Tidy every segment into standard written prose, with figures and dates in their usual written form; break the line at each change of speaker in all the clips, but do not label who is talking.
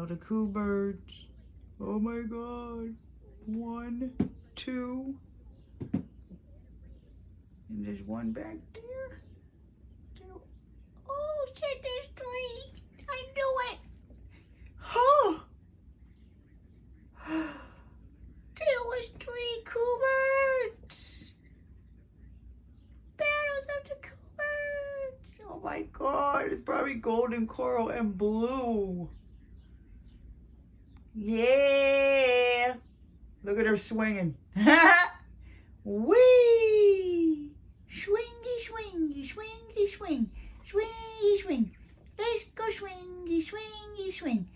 all the cool birds. Oh my God. 1, 2. And there's one back there. Oh shit, there's 3. I knew it. Huh. There was 3 cool birds. Battles of the cool birds. Oh my God, it's probably golden coral and blue. Yeah. Look at her swinging. Whee! Swingy, swingy, swingy, swing. Swingy, swing. Let's go swingy, swingy, swing.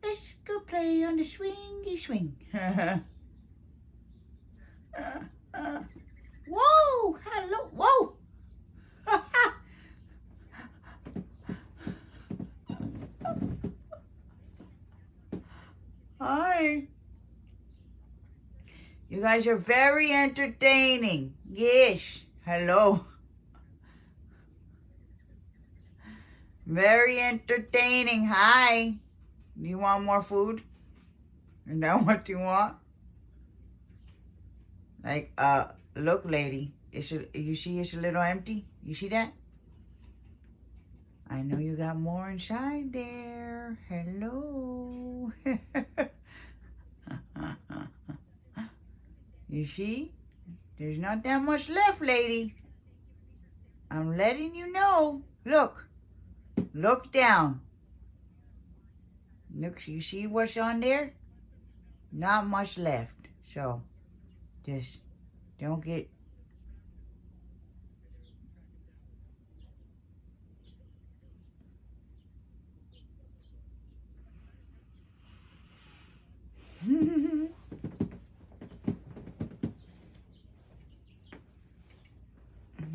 Let's go play on the swingy, swing. Whoa! Hello! Whoa! Hi. You guys are very entertaining. Yes. Hello. Very entertaining. Hi. Do you want more food? Is that what you want? Like, look, lady. You see it's a little empty? You see that? I know you got more inside there. Hello. You see? There's not that much left, lady. I'm letting you know. Look. Look down. Look, you see what's on there? Not much left. So, just don't get...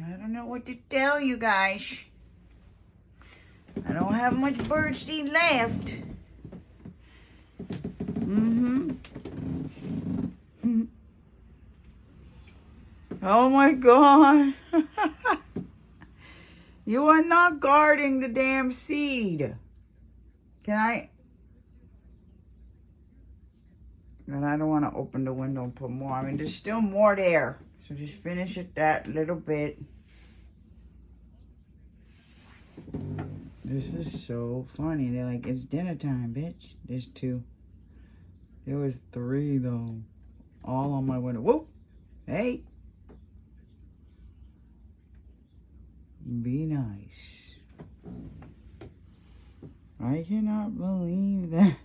I don't know what to tell you guys. I don't have much birdseed left. Oh my God. You are not guarding the damn seed. Can I? And I don't want to open the window and put more. I mean, there's still more there. So just finish it that little bit. This is so funny. They're like, it's dinner time, bitch. There's 2. There was 3, though. All on my window. Whoa. Hey. Be nice. I cannot believe that.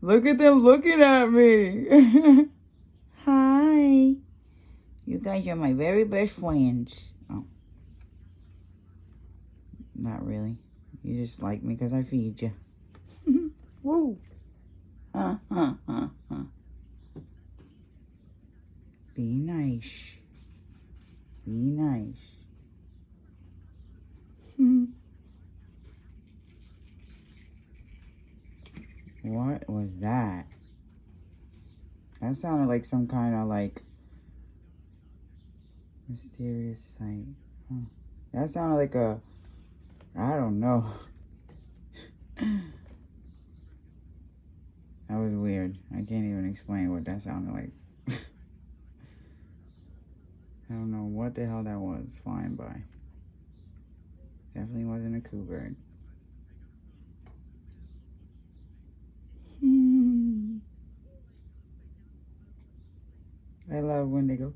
Look at them looking at me. Hi. You guys are my very best friends. Oh. Not really. You just like me because I feed you. Woo. Be nice. Be nice. What was that? That sounded like some kind of like mysterious sight. Huh. That sounded like a, I don't know. That was weird. I can't even explain what that sounded like. I don't know what the hell that was flying by. Definitely wasn't a cool bird. I love when they go